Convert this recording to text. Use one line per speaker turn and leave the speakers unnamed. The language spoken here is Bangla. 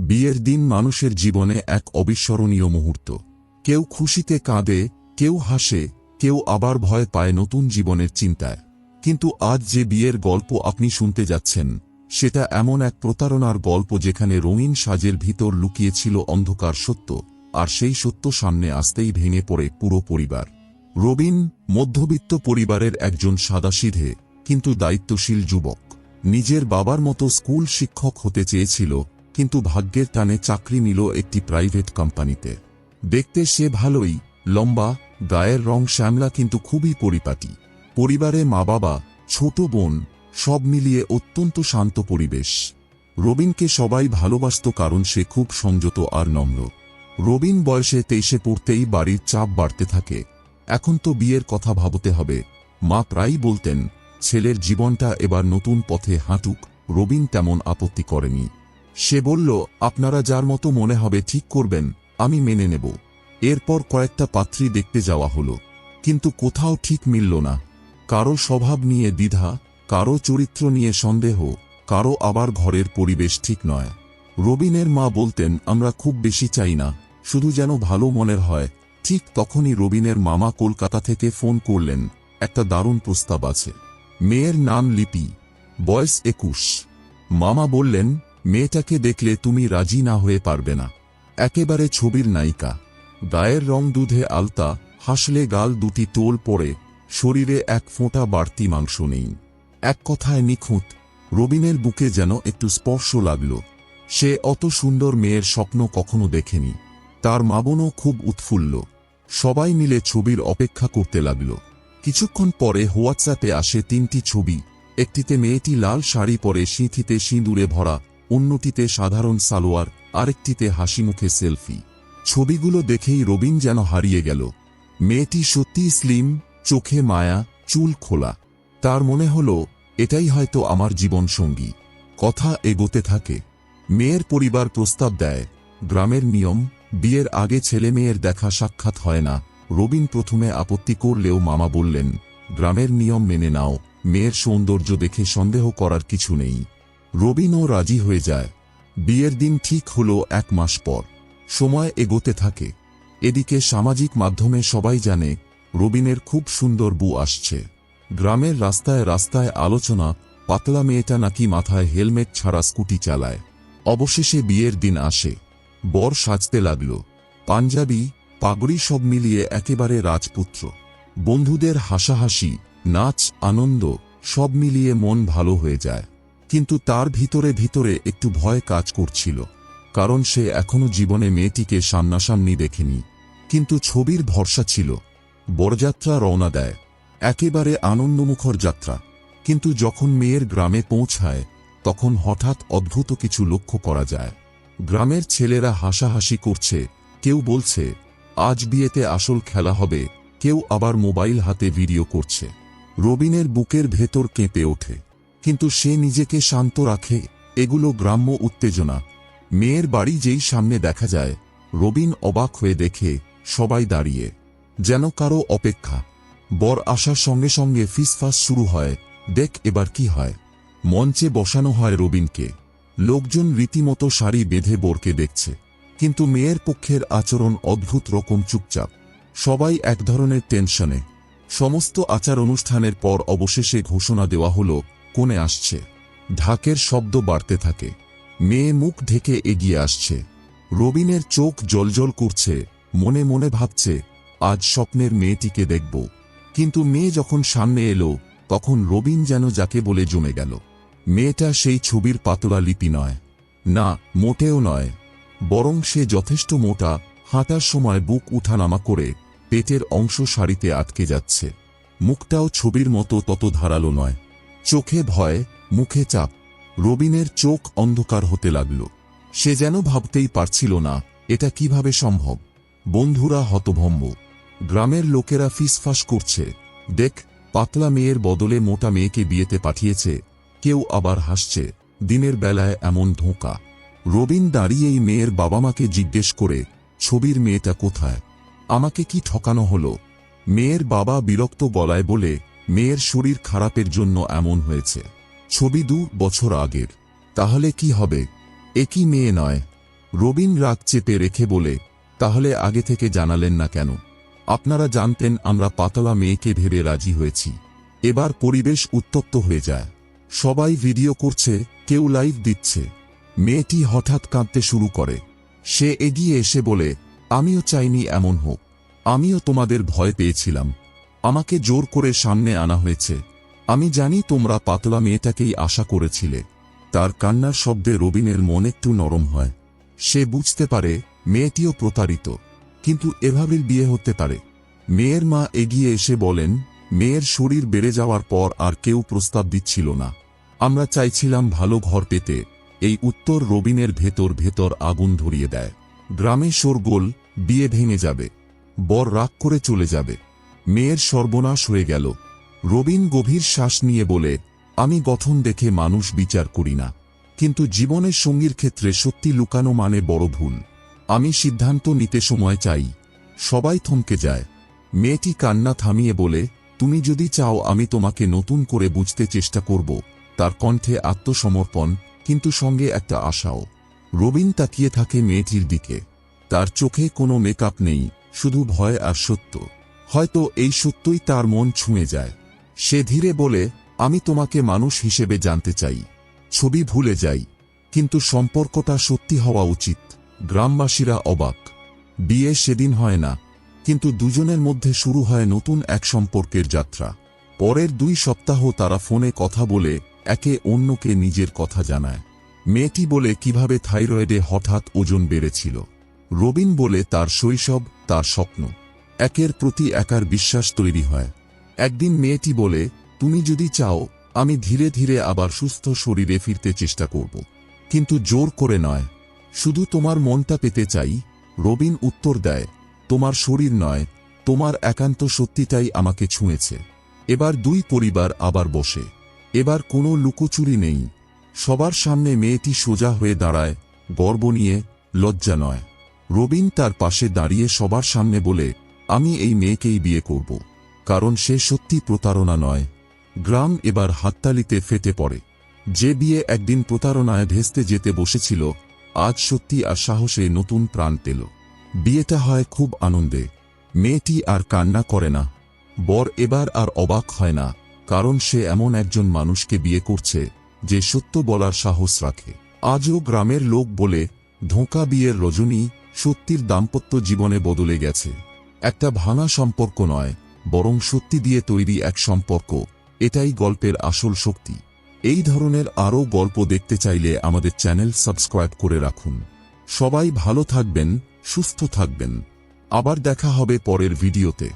বিয়ের দিন মানুষের জীবনে এক অবিস্মরণীয় মুহূর্ত। কেউ খুশিতে কাঁদে, কেউ হাসে, কেউ আবার ভয় পায় নতুন জীবনের চিন্তায়। কিন্তু আজ যে বিয়ের গল্প আপনি শুনতে যাচ্ছেন, সেটা এমন এক প্রতারণার গল্প যেখানে রঙিন সাজের ভিতর লুকিয়েছিল অন্ধকার সত্য, আর সেই সত্য সামনে আসতেই ভেঙে পড়ে পুরো পরিবার। রবিন মধ্যবিত্ত পরিবারের একজন সাদাসিধে কিন্তু দায়িত্বশীল যুবক। নিজের বাবার মতো স্কুল শিক্ষক হতে চেয়েছিল, কিন্তু ভাগ্যের টানে চাকরি নিল একটি প্রাইভেট কোম্পানিতে। দেখতে সে ভালোই, লম্বা, গায়ের রং শ্যামলা, কিন্তু খুবই পরিপাটি। পরিবারে মা বাবা, ছোট বোন, সব মিলিয়ে অত্যন্ত শান্ত পরিবেশ। রবিনকে সবাই ভালোবাসত কারণ সে খুব সংযত আর নম্র। রবিন বয়সে 23 পড়তেই বাড়ির চাপ বাড়তে থাকে। এখন তো বিয়ের কথা ভাবতে হবে। মা প্রায়ই বলতেন, ছেলের জীবনটা এবার নতুন পথে হাঁটুক। রবিন তেমন আপত্তি করেনি। সে বলল, আপনারা যার মতো মনে হবে ঠিক করবেন, আমি মেনে নেব। এরপর কয়েকটা পাত্রী দেখতে যাওয়া হলো, কিন্তু কোথাও ঠিক মিলল না। কারো স্বভাব নিয়ে দ্বিধা, কারো চরিত্র নিয়ে সন্দেহ, কারো আবার ঘরের পরিবেশ ঠিক নয়। রবিনের মা বলতেন, আমরা খুব বেশি চাই না, শুধু যেন ভালো মনের হয়। ঠিক তখনই রবিনের মামা কলকাতা থেকে ফোন করলেন, একটা দারুণ প্রস্তাব আছে। মেয়ের নাম লিপি, বয়স 21। মামা বললেন, মেয়েটাকে দেখলে তুমি রাজি না হয়ে পারবে না। একেবারে ছবির নায়িকা, গায়ের রং দুধে আলতা, হাসলে গাল দুটি টোল পড়ে, শরীরে এক ফোঁটা বাড়তি মাংস নেই। এক কথায় নিখুঁত। রবিনের বুকে যেন একটু স্পর্শ লাগল। সে অত সুন্দর মেয়ের স্বপ্ন কখনো দেখেনি। তার মা বোনও খুব উৎফুল্ল। সবাই মিলে ছবির অপেক্ষা করতে লাগল। কিছুক্ষণ পরে হোয়াটসঅ্যাপে আসে 3টি ছবি। একটিতে মেয়েটি লাল শাড়ি পরে সিঁথিতে সিঁদুরে ভরা, অন্যটিতে সাধারণ সালোয়ার, আরেকটিতে হাসিমুখে সেলফি। ছবিগুলো দেখেই রবিন যেন হারিয়ে গেল। মেয়েটি সত্যিই স্লিম, চোখে মায়া, চুল খোলা। তার মনে হলো, এটাই হয়তো আমার জীবন সঙ্গী। কথা এগোতে থাকে। মেয়ের পরিবার প্রস্তাব দেয়। গ্রামের নিয়ম, বিয়ের আগে ছেলে মেয়ের দেখা সাক্ষাৎ হয় না। রবিন প্রথমে আপত্তি করলেও মামা বললেন, গ্রামের নিয়ম মেনে নাও, মেয়ের সৌন্দর্য দেখে সন্দেহ করার কিছু নেই। রবিনও রাজি হয়ে যায়। বিয়ের দিন ঠিক হলো 1 মাস পর। সময় এগোতে থাকে। এদিকে সামাজিক মাধ্যমে সবাই জানে, রবিনের খুব সুন্দর বউ আসছে। গ্রামের রাস্তায় রাস্তায় আলোচনা, পাতলা মেয়েটা নাকি মাথায় হেলমেট ছাড়া স্কুটি চালায়। অবশেষে বিয়ের দিন আসে। বর সাজতে লাগল। পাঞ্জাবি, পাগড়ি সব মিলিয়ে একেবারে রাজপুত্র। বন্ধুদের হাসাহাসি, নাচ, আনন্দ, সব মিলিয়ে মন ভালো হয়ে যায়। কিন্তু তার ভিতরে ভিতরে একটু ভয় কাজ করছিল। কারণ সে এখনো জীবনে মেয়েটিকে সামনাসামনি দেখেনি। কিন্তু ছবির ভরসা ছিল। বরযাত্রা রওনা দেয়। একেবারে আনন্দমুখর যাত্রা। কিন্তু যখন মেয়ের গ্রামে পৌঁছায়, তখন হঠাৎ অদ্ভুত কিছু লক্ষ্য করা যায়। গ্রামের ছেলেরা হাসাহাসি করছে, কেউ বলছে, আজ বিয়েতে আসল খেলা হবে, কেউ আবার মোবাইল হাতে ভিডিও করছে। রবিনের বুকের ভেতর কেঁপে ওঠে। কিন্তু সে নিজেকে শান্ত রাখে। এগুলো গ্রাম্য উত্তেজনা। মেয়ের বাড়ি যেই সামনে দেখা যায়, রবিন অবাক হয়ে দেখে, সবাই দাঁড়িয়ে, যেন কারো অপেক্ষা। বর আসার সঙ্গে সঙ্গে ফিসফাস শুরু হয়, দেখ এবার কি হয়। মঞ্চে বসানো হয় রবিনকে। লোকজন রীতিমতো সারি বেঁধে বরকে দেখছে। কিন্তু মেয়ের পক্ষের আচরণ অদ্ভুত রকম চুপচাপ। সবাই এক ধরনের টেনশনে। সমস্ত আচার অনুষ্ঠানের পর অবশেষে ঘোষণা দেওয়া হলো, কনে আসছে। ঢাকের শব্দ বাড়তে থাকে। মেয়ে মুখ ঢেকে এগিয়ে আসছে। রবিনের চোখ জ্বলজ্বল করছে, মনে মনে ভাবছে, আজ স্বপ্নের মেয়েটিকে দেখব। কিন্তু মেয়ে যখন সামনে এলো, তখন রবিন যেন যাকে বলে জমে গেল। মেয়েটা সেই ছবির পাতলা লিপি নয়। না, মোটেও নয়। বরং সে যথেষ্ট মোটা, হাঁটার সময় বুক উঠানামা করে, পেটের অংশ শাড়িতে আটকে যাচ্ছে। মুখটাও ছবির মতো তত ধারালো নয়। চোখে ভয়, মুখে চাপ। রবিনের চোখ অন্ধকার হতে লাগল। সে যেন ভাবতেই পারছিল না, এটা কিভাবে সম্ভব। বন্ধুরা হতভম্ব। গ্রামের লোকেরা ফিসফাস করছে, দেখ, পাতলা মেয়ের বদলে মোটা মেয়েকে বিয়েতে পাঠিয়েছে। কেউ আবার হাসছে, দিনের বেলায় এমন ধোঁকা। রবিন দাঁড়িয়েই মেয়ের বাবা মাকে জিজ্ঞেস করে, ছবির মেয়েটা কোথায়? আমাকে কি ঠকানো হলো? মেয়ের বাবা বিরক্ত গলায় বলে, মেয়ের শরীর খারাপের জন্য এমন হয়েছে। ছবি 2 বছর আগের। তাহলে কি হবে? একই মেয়ে নয়। রবিন রাগ চেপে রেখে বলে, তাহলে আগে থেকে জানালেন না কেন? আপনারা জানতেন আমরা পাতলা মেয়েকে ভেবে রাজি হয়েছি। এবার পরিবেশ উত্তপ্ত হয়ে যায়। সবাই ভিডিও করছে, কেউ লাইভ দিচ্ছে। মেয়েটি হঠাৎ কাঁদতে শুরু করে। সে এগিয়ে এসে বলে, আমিও চাইনি এমন হোক। আমিও তোমাদের ভয় পেয়েছিলাম। আমাকে জোর করে সামনে আনা হয়েছে। আমি জানি তোমরা পাতলা মেয়েটাকেই আশা করেছিলে। তার কান্নার শব্দে রবিনের মন একটু নরম হয়। সে বুঝতে পারে মেয়েটিও প্রতারিত, কিন্তু এভাবে বিয়ে হতে পারে। মেয়ের মা এগিয়ে এসে বলেন, মেয়ের শরীর বেড়ে যাওয়ার পর আর কেউ প্রস্তাব দিচ্ছিল না। আমরা চাইছিলাম ভালো ঘর পেতে। এই উত্তর রবিনের ভেতর আগুন ধরিয়ে দেয়। গ্রামে শোরগোল, বিয়ে ভেঙে যাবে, বর রাগ করে চলে যাবে। মেয়ের সর্বনাশ হয়ে গেল। রবিন গভীর শ্বাস নিয়ে বলে, আমি গঠন দেখে মানুষ বিচার করি না, কিন্তু জীবনের সঙ্গীর ক্ষেত্রে সত্যি লুকানো মানে বড় ভুল। আমি সিদ্ধান্ত নিতে সময় চাই। সবাই থমকে যায়। মেয়েটি কান্না থামিয়ে বলে, তুমি যদি চাও আমি তোমাকে নতুন করে বুঝতে চেষ্টা করব। তার কণ্ঠে আত্মসমর্পণ, কিন্তু সঙ্গে একটা আশাও। রবিন তাকিয়ে থাকে মেয়েটির দিকে। তার চোখে কোনো মেকআপ নেই, শুধু ভয় আর সত্য। হয়তো এই সত্যই তার মন ছুঁয়ে যায়। সে ধীরে বলে, আমি তোমাকে মানুষ হিসেবে জানতে চাই। ছবি ভুলে যাই, কিন্তু সম্পর্কটা সত্যি হওয়া উচিত। গ্রামবাসীরা অবাক। বিয়ে সেদিন হয় না, কিন্তু দুজনের মধ্যে শুরু হয় নতুন এক সম্পর্কের যাত্রা। পরের 2 সপ্তাহ তারা ফোনে কথা বলে একে অন্যকে নিজের কথা জানায়। মেয়েটি বলে কিভাবে থাইরয়েডে হঠাৎ ওজন বেড়েছিল। রবিন বলে তার শৈশব, তার স্বপ্ন। একের প্রতি একার বিশ্বাস তৈরি হয়। একদিন মেয়েটি বলে, তুমি যদি চাও আমি ধীরে ধীরে আবার সুস্থ শরীরে ফিরতে চেষ্টা করব, কিন্তু জোর করে নয়, শুধু তোমার মনটা পেতে চাই। রবিন উত্তর দেয়, তোমার শরীর নয়, তোমার একান্ত সত্যিটাই আমাকে ছুঁয়েছে। এবার 2 পরিবার আবার বসে। এবার কোনো লুকোচুরি নেই। সবার সামনে মেয়েটি সোজা হয়ে দাঁড়ায়, গর্ব নিয়ে, লজ্জা নয়। রবিন তার পাশে দাঁড়িয়ে সবার সামনে বলে, আমি এই মেয়েকেই বিয়ে করব, কারণ সে সত্যি প্রতারণা নয়। গ্রাম এবার হাততালিতে ফেটে পড়ে। যে বিয়ে একদিন প্রতারণায় ভেস্তে যেতে বসেছিল, আজ সত্যি আর সাহসে নতুন প্রাণ পেল। বিয়েটা হয় খুব আনন্দে। মেয়েটি আর কান্না করে না। বর এবার আর অবাক হয় না, কারণ সে এমন একজন মানুষকে বিয়ে করছে যে সত্য বলার সাহস রাখে। আজও গ্রামের লোক বলে, ধোঁকা বিয়ের রজনী সত্যির দাম্পত্য জীবনে বদলে গেছে। একটা ভাঙা সম্পর্ক নয়, বরং সত্যি দিয়ে তৈরি এক সম্পর্ক। এটাই গল্পের আসল শক্তি। এই ধরনের আরও গল্প দেখতে চাইলে আমাদের চ্যানেল সাবস্ক্রাইব করে রাখুন। সবাই ভালো থাকবেন, সুস্থ থাকবেন। আবার দেখা হবে পরের ভিডিওতে।